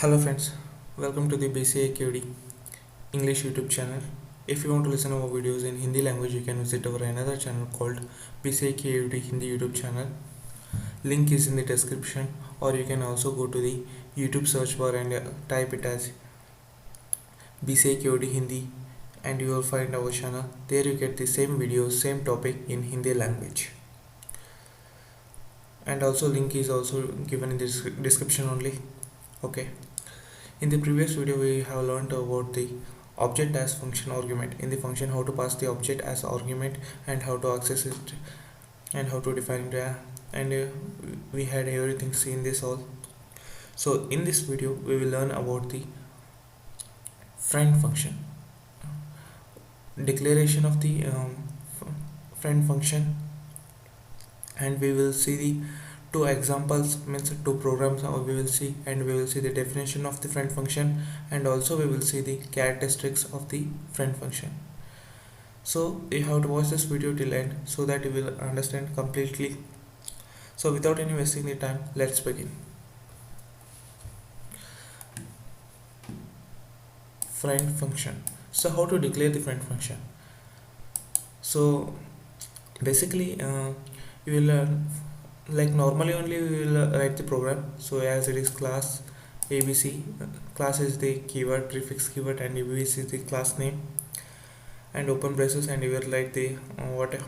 Hello friends, welcome to the BCA QD English YouTube channel. If you want to listen our videos in Hindi language, you can visit our another channel called BCA QD Hindi YouTube channel. Link is in the description, or you can also go to the YouTube search bar and type it as BCA QD Hindi, and you will find our channel. There you get the same videos, same topic in Hindi language. And also link is also given in the description only. Okay. In the previous video, we have learned about the object as function argument. In the function, how to pass the object as argument and how to access it and how to define it. And we had everything seen this all. So in this video, we will learn about the friend function, declaration of the friend function, and we will see the two examples, means two programs we will see, and we will see the definition of the friend function, and also we will see the characteristics of the friend function. So you have to watch this video till end so that you will understand completely. So without any wasting the time, let's begin. Friend function. So how to declare the friend function? So basically you will like normally only we will write the program. So as it is class abc, class is the keyword, prefix keyword, and abc is the class name, and open braces, and you will write the what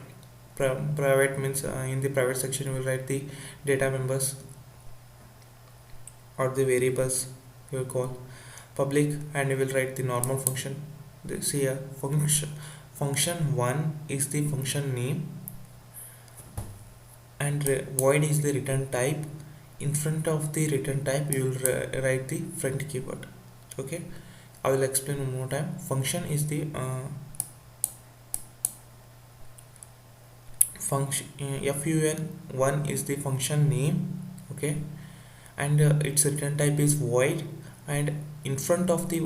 private means, in the private section you will write the data members or the variables you will call public, and you will write the normal function. This here function 1 is the function name, and void is the return type. In front of the return type you will write the friend keyword. Okay, I will explain one more time. Function is the function fun1 is the function name. Okay, and its return type is void, and in front of the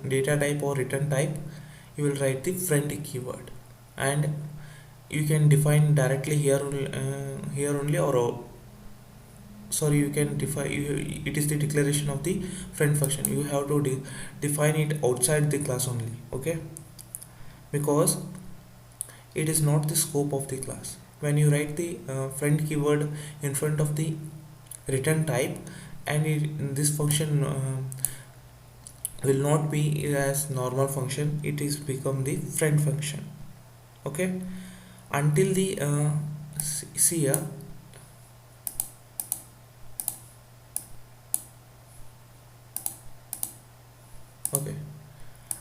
data type or return type you will write the friend keyword, and you can define directly here only, or sorry, you can define it is the declaration of the friend function. You have to define it outside the class only. Okay, because it is not the scope of the class. When you write the friend keyword in front of the return type, and this function will not be as normal function, it is become the friend function. Okay, until the see here, okay,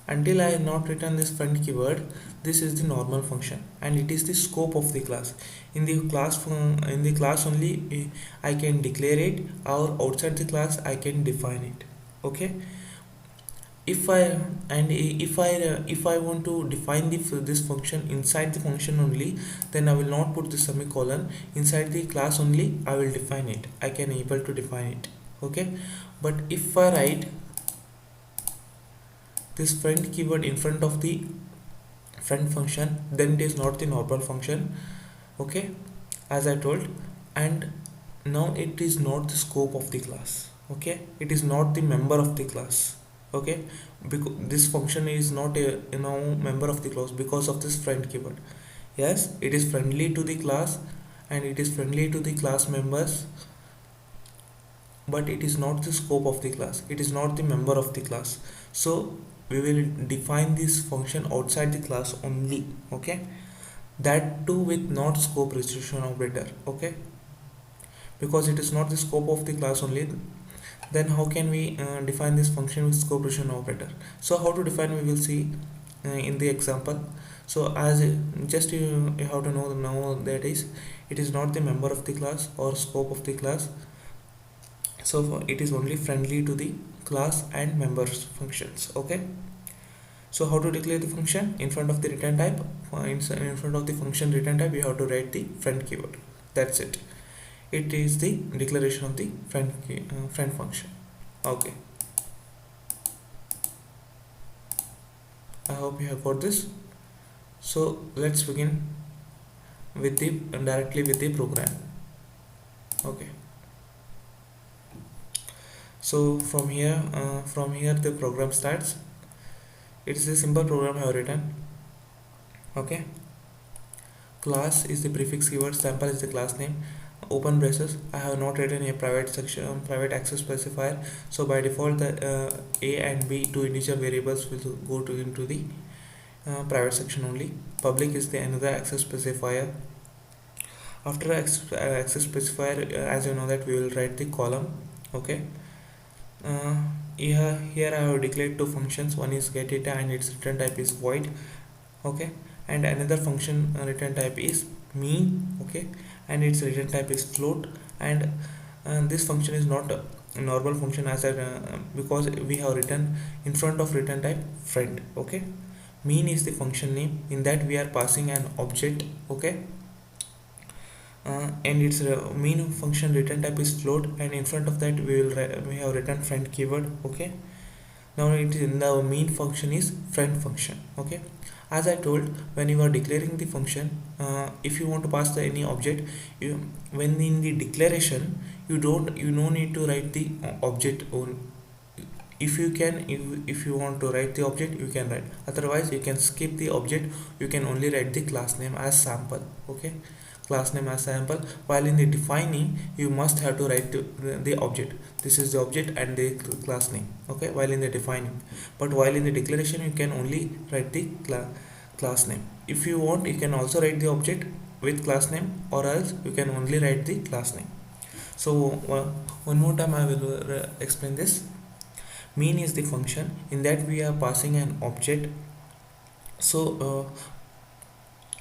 until I have not written this friend keyword, this is the normal function, and it is the scope of the class. In the class only I can declare it, or outside the class I can define it. Okay, if I want to define this function inside the function only, then I will not put the semicolon. Inside the class only I will define it. I can able to define it. Okay, but if I write this friend keyword in front of the friend function, then it is not the normal function. Okay, as I told, and now it is not the scope of the class. Okay, it is not the member of the class. Okay, because this function is not a member of the class because of this friend keyword. Yes, it is friendly to the class, and it is friendly to the class members, but it is not the scope of the class. It is not the member of the class. So we will define this function outside the class only. Okay, that too with not scope restriction operator. Okay, because it is not the scope of the class only, then how can we define this function with scope restriction operator? So how to define, we will see in the example. So as just you have to know now that is, it is not the member of the class or scope of the class. So it is only friendly to the class and members functions. Okay, so how to declare the function in front of the return type? In front of the function return type you have to write the friend keyword. That's it. It is the declaration of the friend function. Okay, I hope you have got this. So let's begin with the directly with the program. Okay, So from here the program starts. It is a simple program I have written. Okay, class is the prefix keyword, sample is the class name, open braces. I have not written a private section, private access specifier. So by default the a and b, two integer variables, will go to into the private section only. Public is the another access specifier. After access specifier, as you know that we will write the column. Okay, uh, here I have declared two functions. One is get data and its return type is void. Okay, and another function return type is mean. Okay, and its return type is float. And this function is not a normal function, as because we have written in front of return type friend. Okay, mean is the function name, in that we are passing an object. Okay, and its mean function return type is float, and in front of that we have written friend keyword. Okay, now it is in the mean function is friend function. Okay, as I told, when you are declaring the function, if you want to pass the any object, you, when in the declaration, you no need to write the object on. If you can, if you want to write the object, you can write, otherwise you can skip the object. You can only write the class name as sample. Okay, class name as sample. While in the defining, you must have to write the object. This is the object and the class name. Okay, while in the defining, but while in the declaration, you can only write the class name. If you want, you can also write the object with class name, or else you can only write the class name. So one more time I will explain this. Mean is the function, in that we are passing an object. So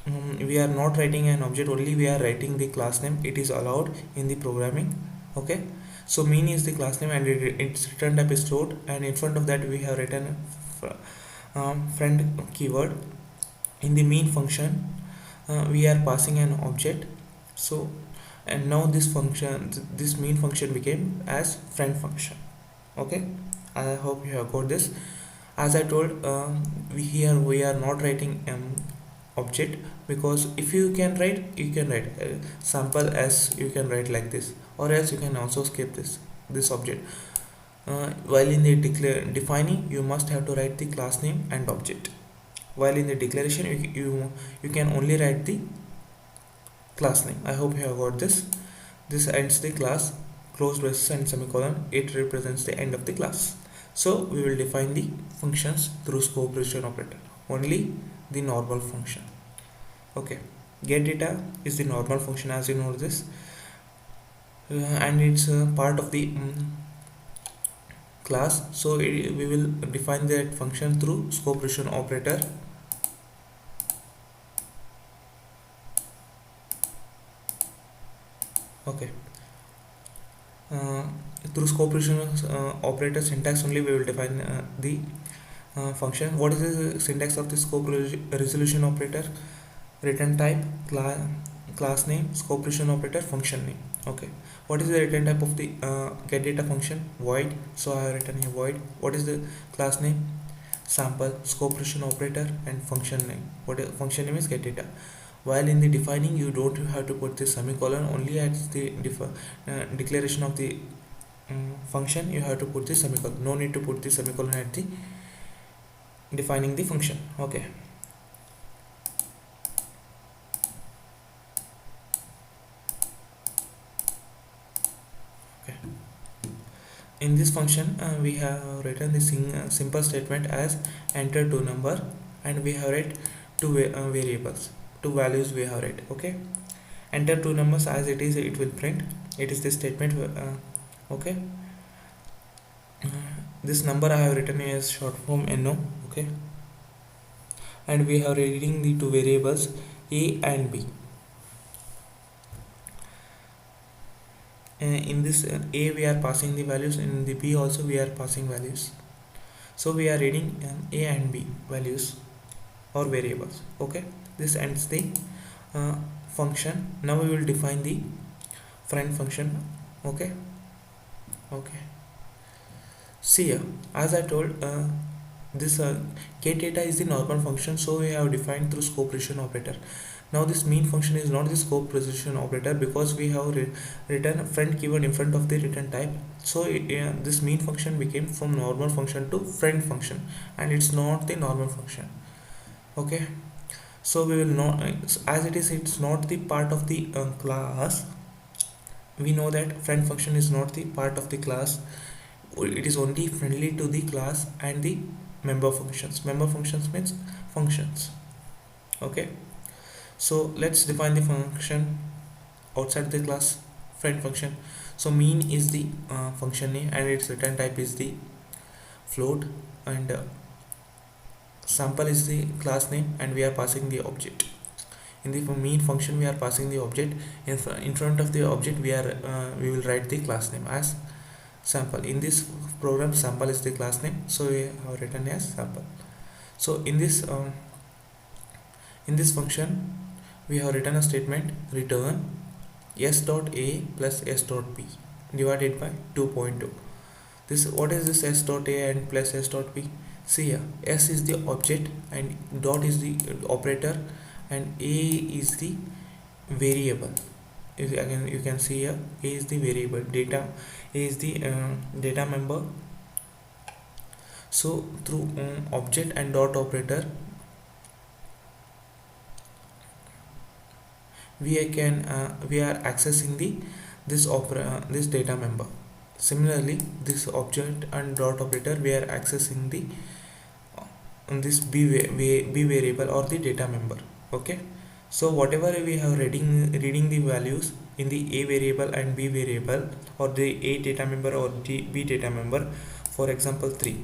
we are not writing an object, only we are writing the class name. It is allowed in the programming. Okay, so mean is the class name, and its return type is float, and in front of that we have written friend keyword. In the mean function, we are passing an object. So, and now this function, this mean function became as friend function. Okay, I hope you have got this. As I told, we are not writing object, because if you can write, you can write sample as, you can write like this, or else you can also skip this object. While in the defining, you must have to write the class name and object. While in the declaration, you can only write the class name. I hope you have got this. This ends the class, close braces and semicolon. It represents the end of the class. So we will define the functions through scope precision operator, only the normal function. Okay, get data is the normal function, as you know this, and it's part of the class. So we will define that function through scope precision operator. Okay, through scope precision operator syntax only we will define the function. What is the syntax of the scope resolution operator? Return type, class name, scope precision operator, function name. Okay, what is the return type of the get data function? Void. So I have written here void. What is the class name? Sample, scope precision operator, and function name. What is, function name is get data. While in the defining, you don't have to put the semicolon, only at the declaration of the function you have to put the semicolon. No need to put the semicolon at the defining the function. Okay, okay. In this function, we have written the simple statement as enter two number, and we have write two variables, two values we have write. Okay, enter two numbers, as it is, it will print. It is the statement. Okay, this number I have written as short form no. Okay, and we have reading the two variables a and b. In this a we are passing the values, in the b also we are passing values. So we are reading a and b values or variables. Okay, this ends the function. Now we will define the friend function. Okay, okay. See here, as I told, this get data is the normal function, so we have defined through scope precision operator. Now this mean function is not the scope precision operator because we have written friend keyword in front of the return type. So this mean function became from normal function to friend function, and it's not the normal function. Okay, so we will not, as it is, it's not the part of the class. We know that friend function is not the part of the class. It is only friendly to the class and the member functions. Member functions means functions. Okay, so let's define the function outside the class friend function. So mean is the function name and its return type is the float, and sample is the class name, and we are passing the object. In the mean function we are passing the object. In front of the object we will write the class name as sample. In this program sample is the class name, so we have written as sample. So in this function we have written a statement return s dot a plus s dot b divided by 2.2. This, what is this s dot a and plus s dot b? See here, s is the object and dot is the operator and a is the variable. Again you can see here, a is the variable, data, a is the data member. So through object and dot operator we are accessing this data member. Similarly, this object and dot operator we are accessing the this b variable or the data member. Okay, so whatever we have reading the values in the a variable and b variable, or the a data member or the b data member, for example 3,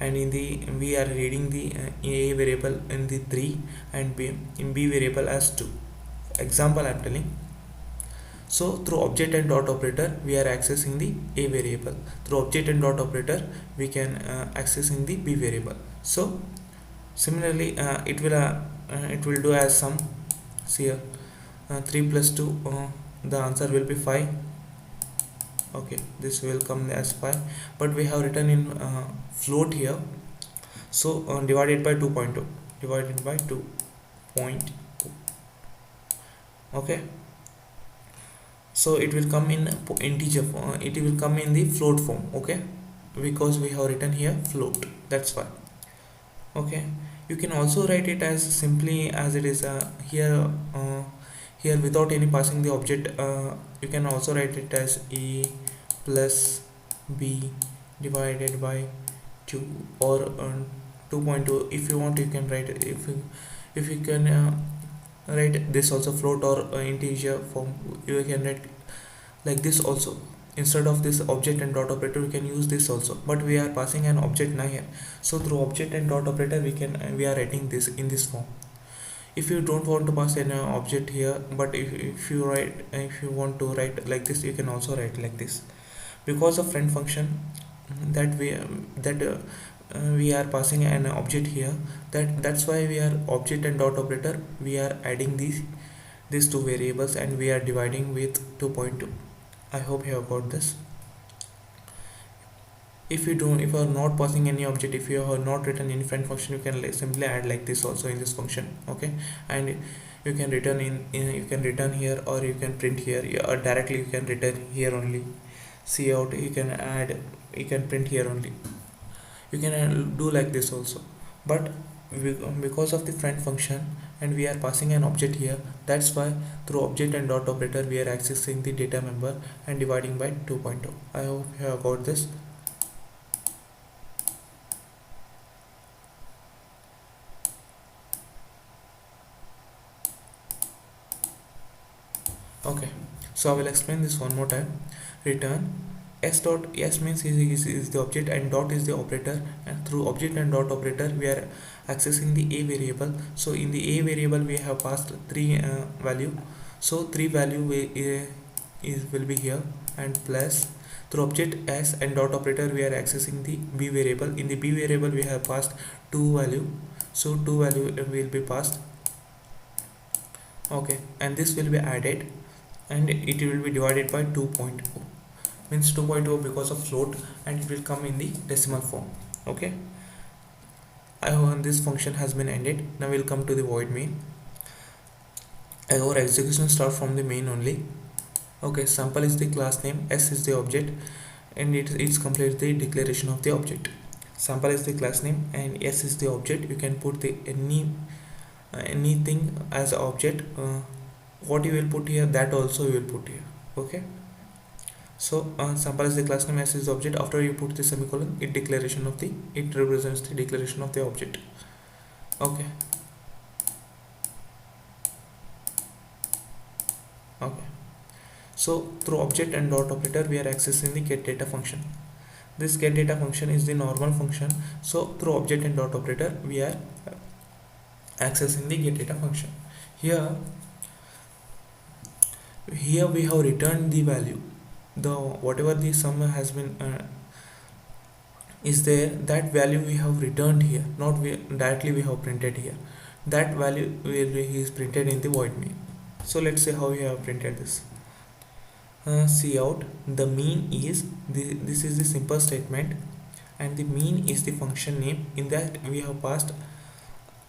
and in the we are reading the a variable in the 3 and b in b variable as 2. Example I am telling. So through object and dot operator we are accessing the a variable. Through object and dot operator we can accessing the b variable. So similarly it will do as sum. See here, 3 plus 2, the answer will be 5. Okay, this will come as 5, but we have written in float here. So divided by 2.2, divided by 2.2. Okay, so it will come in integer form, it will come in the float form. Okay, because we have written here float, that's why. Okay, you can also write it as simply as it is here without any passing the object. You can also write it as a plus b divided by 2 or 2.2. if you want you can write it. If you can write this also float or integer form, you can write like this also. Instead of this object and dot operator we can use this also, but we are passing an object now here. So through object and dot operator we are writing this in this form. If you don't want to pass an object here, but if you want to write like this, you can also write like this. Because of friend function that we are passing an object here, that's why we are object and dot operator we are adding these two variables and we are dividing with 2.2. I hope you have got this. If you are not passing any object, if you have not written any friend function, you can simply add like this also in this function. Okay, and you can return you can return here, or you can print here, or directly you can return here only. See out, you can add, you can print here only. You can do like this also, but because of the friend function and we are passing an object here, that's why through object and dot operator we are accessing the data member and dividing by 2.2. I hope you have got this. Okay, so I will explain this one more time. Return s dot, s means is the object and dot is the operator, and through object and dot operator we are accessing the a variable. So in the a variable we have passed 3 value, so 3 value will be here, and plus through object s and dot operator we are accessing the b variable. In the b variable we have passed 2 value, so 2 value will be passed. Okay, and this will be added and it will be divided by 2.0, means 2.0 because of float, and it will come in the decimal form. Okay, I hope this function has been ended. Now we'll come to the void main. our execution start from the main only. Okay, sample is the class name, s is the object, and it's complete the declaration of the object. Sample is the class name and s is the object. You can put the anything as object. What you will put here, that also you will put here. Okay, so sample is the class name, s is the object. After you put the semicolon, it represents the declaration of the object. Okay. Okay, so through object and dot operator we are accessing the get data function. This get data function is the normal function. So through object and dot operator we are accessing the get data function. Here here we have returned the value, the whatever the sum has been is there, that value we have returned here, not we directly we have printed here. That value is printed in the void main. So let's say how we have printed this. See out, the mean is this is the simple statement, and the mean is the function name. In that we have passed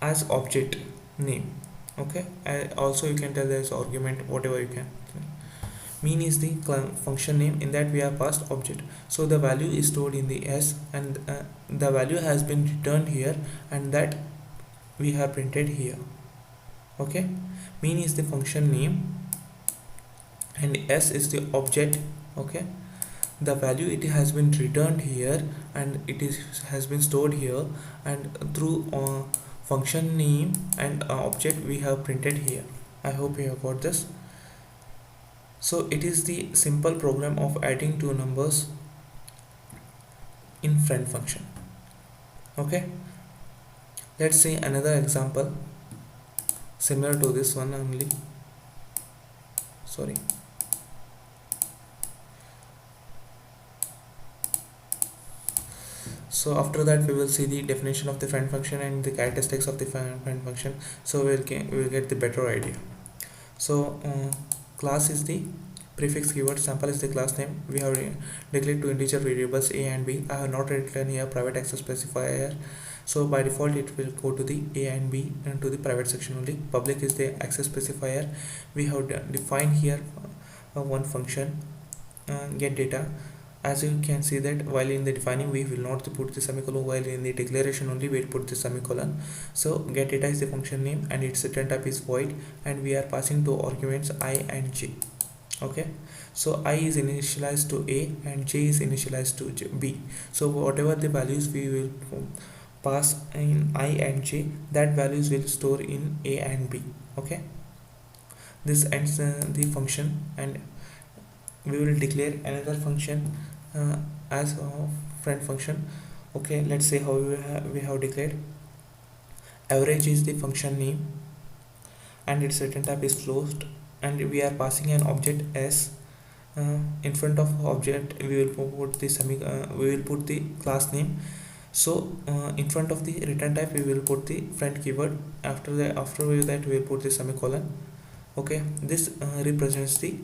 as object name. Okay, also you can tell as argument, whatever you can. Mean is the function name, in that we have passed object. So the value is stored in the s, and the value has been returned here, and that we have printed here. Okay, mean is the function name and s is the object. Okay, the value it has been returned here, and it is has been stored here, and through function name and object we have printed here. I hope you have got this. So it is the simple program of adding two numbers in friend function. Okay, let's see another example similar to this one only. Sorry. So after that we will see the definition of the friend function and the characteristics of the friend function, so we will get the better idea. So class is the prefix keyword, sample is the class name. We have declared two integer variables a and b. I have not written here private access specifier, so by default it will go to the a and b and to the private section only. Public is the access specifier. We have defined here one function, get data. As you can see that while in the defining we will not put the semicolon, while in the declaration only we will put the semicolon. So get data is the function name and its return type is void, and we are passing two arguments I and j. Okay, so I is initialized to a and j is initialized to b. So whatever the values we will pass in I and j, that values will store in a and b. Okay, this ends the function, and we will declare another function as a friend function. Okay, let's say how we have declared. Average is the function name and its return type is closed, and we are passing an object s. In front of object we will put the we will put the class name. So in front of the return type we will put the friend keyword. After that we will put the semicolon. Okay, this represents the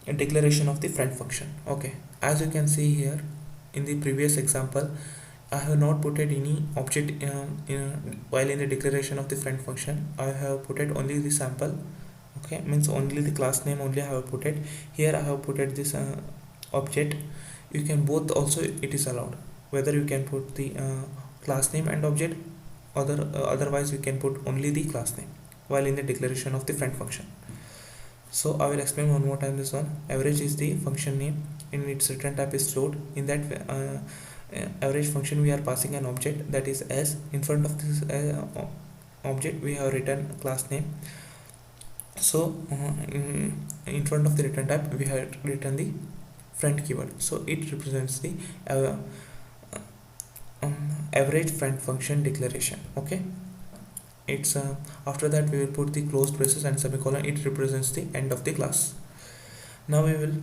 declaration of the friend function. Okay, as you can see here in the previous example, I have not put any object while in the declaration of the friend function. I have put it only the sample. Okay, means only the class name only I have put it here. I have put it this object. You can both also, it is allowed, whether you can put the class name and object, otherwise you can put only the class name while in the declaration of the friend function. So I will explain one more time this one. Average is the function name, in its return type is float. In that average function we are passing an object, that is s. In front of this object we have written class name. So in front of the return type we have written the friend keyword, so it represents the average friend function declaration. Okay, it's after that we will put the closed braces and semicolon. It represents the end of the class. Now we will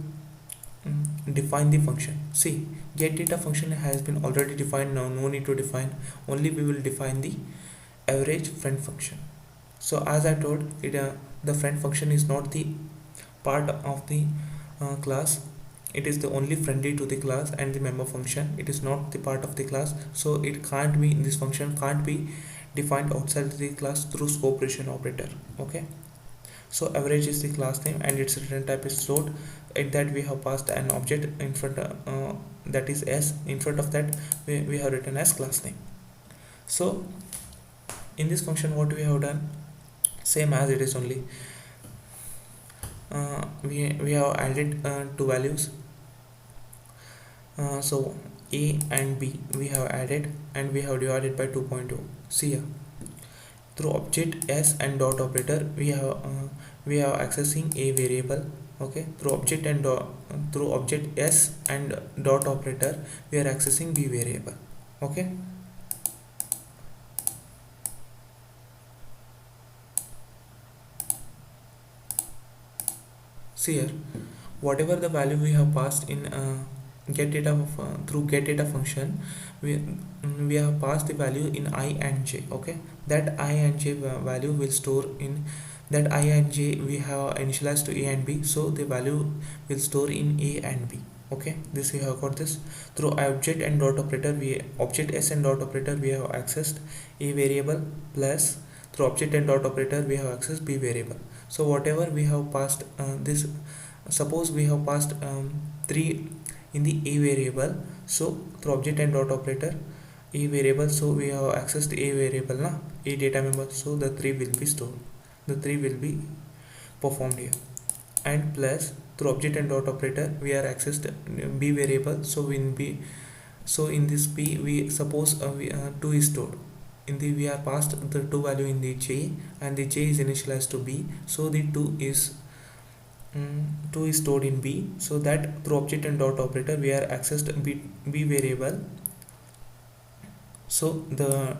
define the function. See, get data function has been already defined. Now no need to define, only we will define the average friend function. So as I told it, the friend function is not the part of the class. It is the only friendly to the class and the member function. It is not the part of the class, so it can't be, this function can't be defined outside the class through scope operator. Okay, So average is the class name and its return type is float. In that we have passed an object in front, that is s. In front of that we have written as class name. So in this function what we have done, same as it is only, we have added two values. So a and b we have added and we have divided by 2.2. See here, through object s and dot operator we have accessing a variable. Okay, through object and through object s and dot operator we are accessing b variable. Okay, see here, whatever the value we have passed in get data through get data function, we have passed the value in I and j. Okay, that I and j value will store in that I and j we have initialized to a and b, so the value will store in a and b. Okay, this we have got this. Through object and dot operator, we object s and dot operator we have accessed a variable, plus through object and dot operator we have accessed b variable. So whatever we have passed, this, suppose we have passed 3 in the a variable, so through object and dot operator a variable, so we have accessed a variable na, a data member, so the 3 will be stored, the 3 will be performed here. And plus through object and dot operator we are accessed b variable, so in b, so in this b we suppose 2 is stored in the, we are passed the 2 value in the j and the j is initialized to b, so the 2 is 2 is stored in b, so that through object and dot operator we are accessed b variable, so the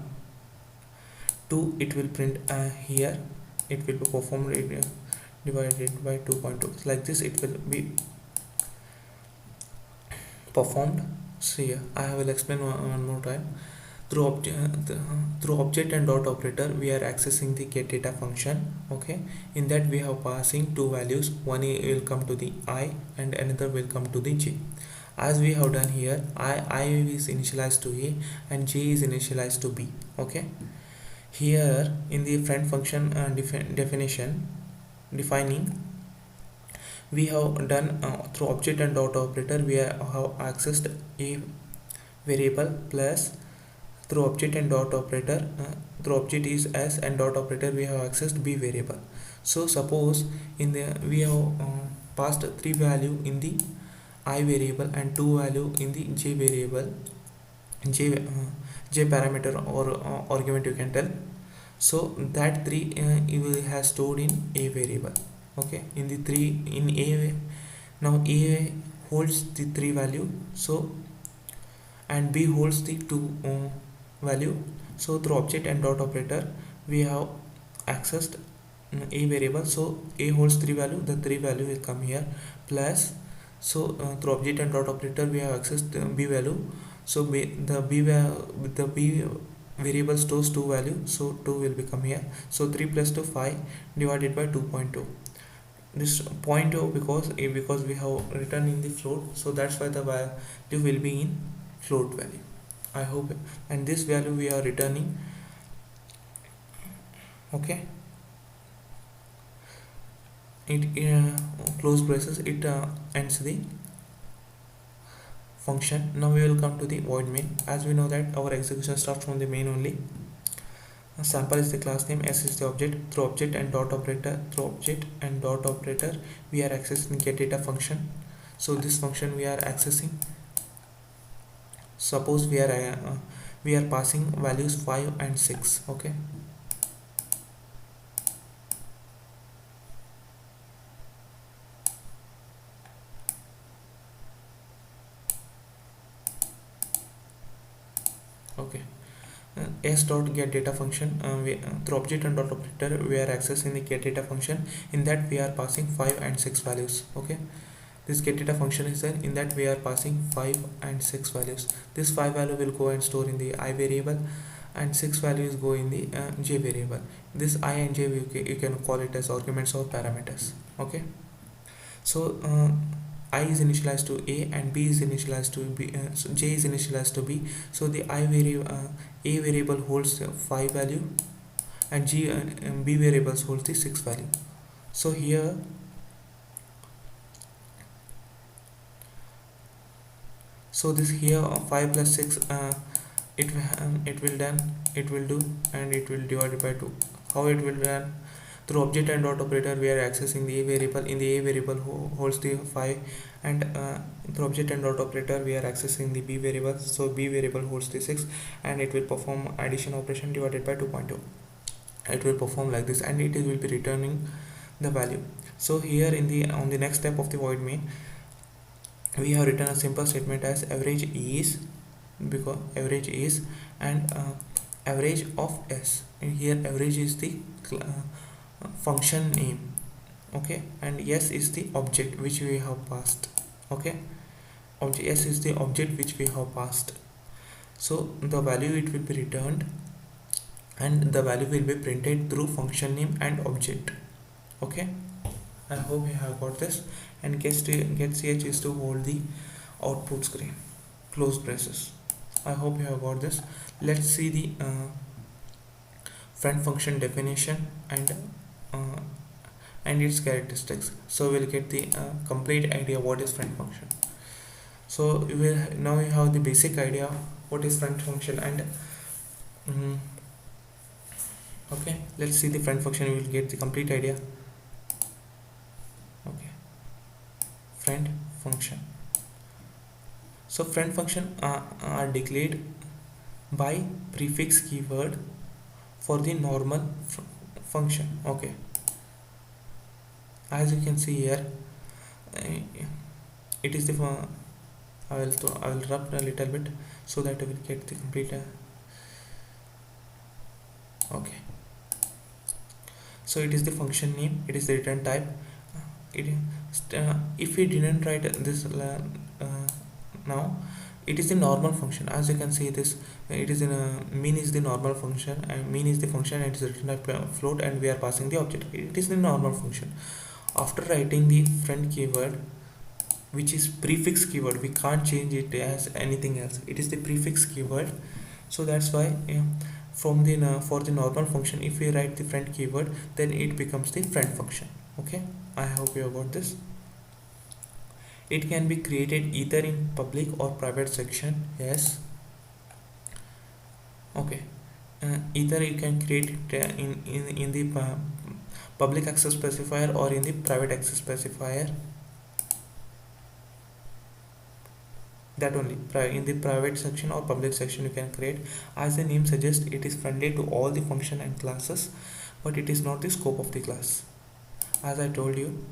2 it will print here, it will be performed divided by 2.2, like this it will be performed. So here I will explain one more time. Through object and dot operator we are accessing the get data function. Okay, in that we have passing two values, one will come to the I and another will come to the j. As we have done here, I is initialized to a and j is initialized to b. Okay, here in the friend function defining, we have done through object and dot operator we have accessed a variable, plus through object and dot operator through object is s and dot operator we have accessed b variable. So suppose in the we have passed 3 value in the I variable and 2 value in the j variable, j parameter or argument you can tell. So that 3 you will have stored in a variable. Okay, in the 3 in a, now a holds the 3 value, so and b holds the 2 value. So through object and dot operator we have accessed a variable, so a holds 3 value, the 3 value will come here, plus so through object and dot operator we have accessed b value, so the b variable stores 2 value, so 2 will become here, so 3 plus 2 5 divided by 2.2. This 0.2 because we have written in the float, so that's why the value will be in float value. I hope, and this value we are returning. Okay, it close braces, it ends the function. Now we will come to the void main. As we know that our execution starts from the main only. Sample is the class name, s is the object. Through object and dot operator we are accessing get data function. So this function we are accessing, suppose we are passing values 5 and 6. Okay, okay. S dot get data function, through object and dot operator we are accessing the get data function, in that we are passing 5 and 6 values. Okay, this get data function is there, in that we are passing 5 and 6 values. This 5 value will go and store in the I variable and 6 values go in the j variable. This I and j you can call it as arguments or parameters. Okay, so I is initialized to a and b is initialized to b, so j is initialized to b, so the I variable a variable holds 5 value and b variables holds the 6 value. So here, so this here 5 plus 6, it will done, it will do, and it will divide by 2. How it will run? Through object and dot operator we are accessing the a variable. In the a variable holds the 5, and through object and dot operator we are accessing the b variable. So b variable holds the 6, and it will perform addition operation divided by 2.2. It will perform like this, and it will be returning the value. So here in the on the next step of the void main, we have written a simple statement as average is, because average is, and average of s, and here average is the function name, okay, and s is the object which we have passed, okay. Object s is the object which we have passed. So the value it will be returned, and the value will be printed through function name and object, okay. I hope you have got this. And get ch is to hold the output screen, close braces. I hope you have got this. Let's see the friend function definition uh, and its characteristics. So we'll get the complete idea what is friend function. So you will now you have the basic idea what is friend function, and okay, let's see the friend function. We will get the complete idea. Okay, friend function. So friend function are declared by prefix keyword for the normal function, okay. As you can see here, it is the I will rub a little bit so that I will get the complete okay. So it is the function name, it is the return type. If we didn't write this now, it is the normal function. As you can see this, it is in a mean is the normal function, and mean is the function, and it is written type float, and we are passing the object. It is the normal function. After writing the friend keyword, which is prefix keyword, we can't change it as anything else. It is the prefix keyword. So that's why from the for the normal function, if we write the friend keyword, then it becomes the friend function, okay. I hope you have got this. It can be created either in public or private section, yes, okay. Either you can create it in the public access specifier or in the private access specifier. That only in the private section or public section you can create. As the name suggests, it is friendly to all the function and classes, but it is not the scope of the class. As I told you,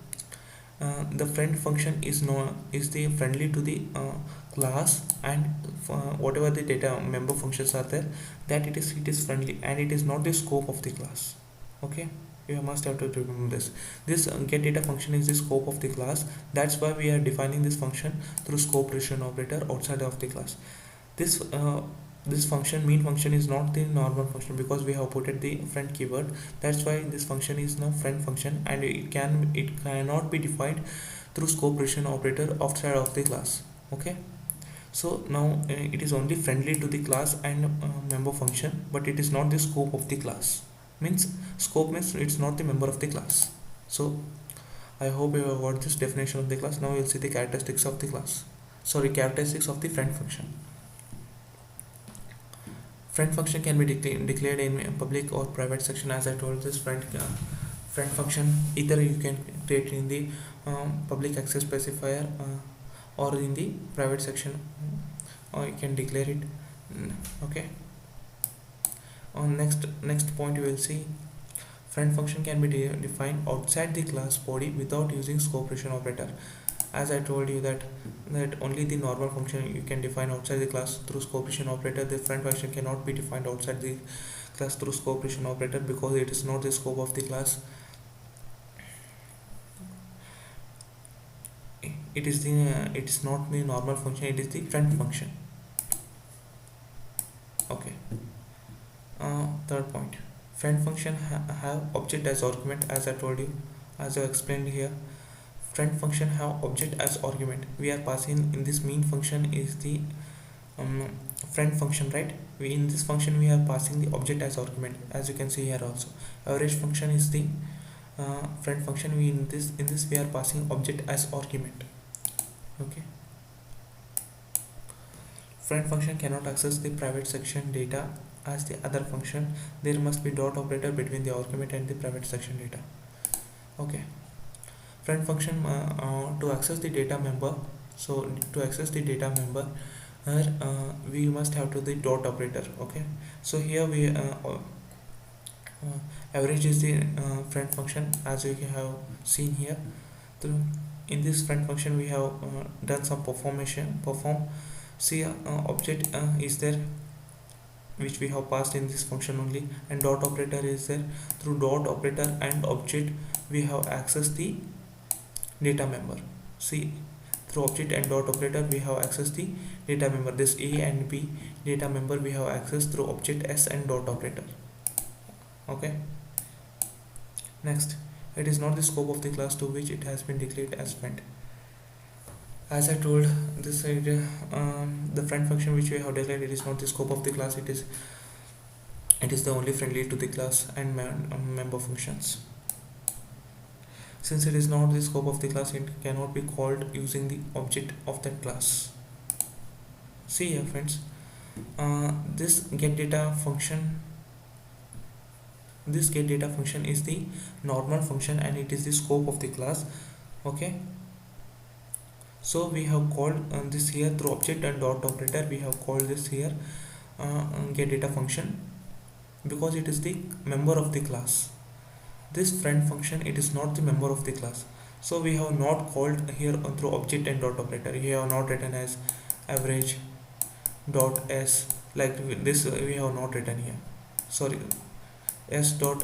the friend function is the friendly to the class, and whatever the data member functions are there, that it is friendly, and it is not the scope of the class, okay. You must have to remember this get data function is the scope of the class. That's why we are defining this function through scope precision operator outside of the class. This function mean function is not the normal function, because we have put the friend keyword. That's why this function is now friend function, and it cannot be defined through scope precision operator outside of the class, okay. So now it is only friendly to the class and member function, but it is not the scope of the class. Means scope means it's not the member of the class. So I hope you have got this definition of the class. Now we'll see the characteristics of the class. Sorry, characteristics of the friend function. Friend function can be declared in public or private section. As I told, this friend function, either you can create in the public access specifier or in the private section, or you can declare it, okay. On next point, you will see friend function can be defined outside the class body without using scope precision operator. As I told you that only the normal function you can define outside the class through scope precision operator. The friend function cannot be defined outside the class through scope precision operator, because it is not the scope of the class. It is not the normal function, it is the friend function, okay. Third point, friend function have object as argument. As I told you, as I explained here, friend function have object as argument. We are passing in this mean function is the friend function, right? In this function we are passing the object as argument. As you can see here also, average function is the friend function, we in this we are passing object as argument. Okay, friend function cannot access the private section data as the other function. There must be dot operator between the argument and the private section data. Okay, friend function to access the data member. So to access the data member, we must have to the dot operator. Okay, so here we average is the friend function, as you have seen here. Through in this friend function we have done some perform. See, object is there which we have passed in this function only, and dot operator is there. Through dot operator and object we have access the data member. See, through object and dot operator we have access the data member. This A and B data member we have access through object S and dot operator. Okay, next, it is not the scope of the class to which it has been declared as friend. As I told, this idea, the friend function which we have declared, it is not the scope of the class. It is the only friendly to the class and member functions. Since it is not the scope of the class, it cannot be called using the object of that class. See here, friends, this get data function. This get data function is the normal function and it is the scope of the class. Okay, so we have called this here through object and dot operator. We have called this here get data function because it is the member of the class. This friend function, it is not the member of the class, so we have not called here through object and dot operator. We have not written as average dot s, like this we have not written here. Sorry, s dot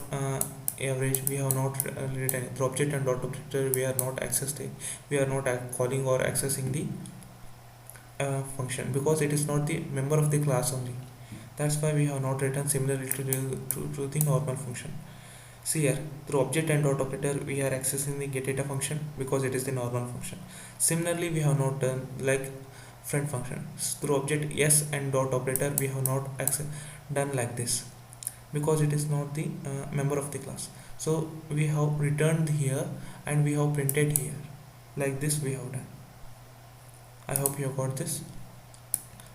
average we have not written. Through object and dot operator we are not accessing, we are not calling or accessing the function because it is not the member of the class only. That's why we have not written similarly to the normal function. See here, through object and dot operator we are accessing the get data function because it is the normal function. Similarly, we have not done like friend function. Through object s and dot operator we have not done like this because it is not the member of the class. So we have returned here and we have printed here, like this we have done. I hope you have got this.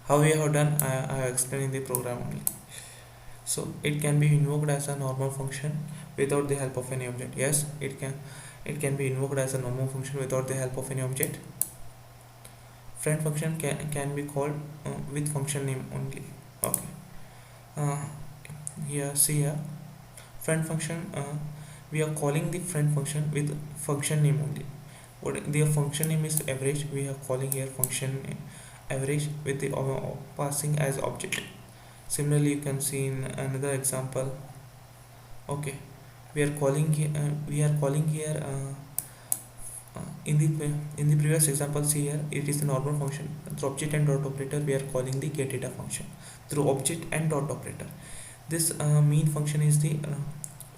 How we have done, I have explained in the program only. So it can be invoked as a normal function without the help of any object. Yes, it can be invoked as a normal function without the help of any object. Friend function can be called with function name only. Okay, here see here, friend function, we are calling the friend function with function name only. What the function name is average, we are calling here function average with the passing as object. Similarly, you can see in another example. Okay, we are calling here in the previous example. See here, it is the normal function. Through object and dot operator we are calling the get data function through object and dot operator. This main function is the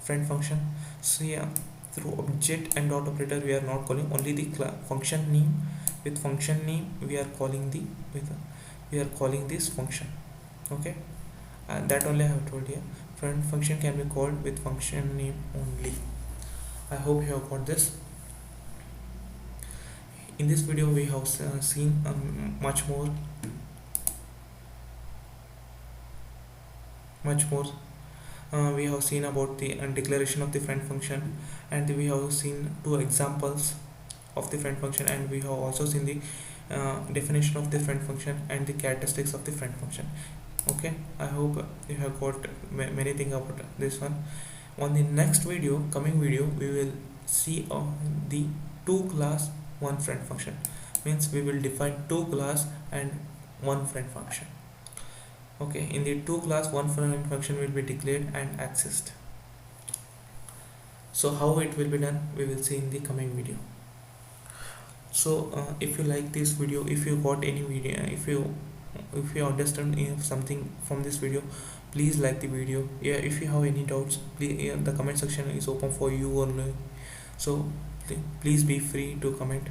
friend function. So yeah, through object and dot operator we are not calling, only the function name. With function name we are calling this function. Okay, and that only I have told you. Friend function can be called with function name only. I hope you have got this. In this video we have seen much more we have seen about the declaration of the friend function, and we have seen two examples of the friend function, and we have also seen the definition of the friend function and the characteristics of the friend function. Okay, I hope you have got many things about this one. On the next video, coming video, we will see the two class one friend function. Means we will define two class and one friend function. Okay, in the two class one friend function will be declared and accessed. So how it will be done, we will see in the coming video. So if you like this video, if you got any video, if you understand something from this video, please like the video. Yeah, if you have any doubts, please, the comment section is open for you only, so please be free to comment.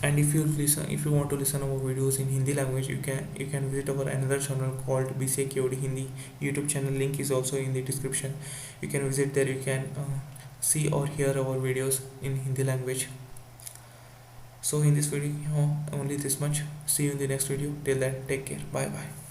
And if you want to listen our videos in Hindi language, you can visit our another channel called BCKOD Hindi YouTube channel. Link is also in the description. You can visit there. You can see or hear our videos in Hindi language. So in this video only this much. See you in the next video. Till then, take care. Bye bye.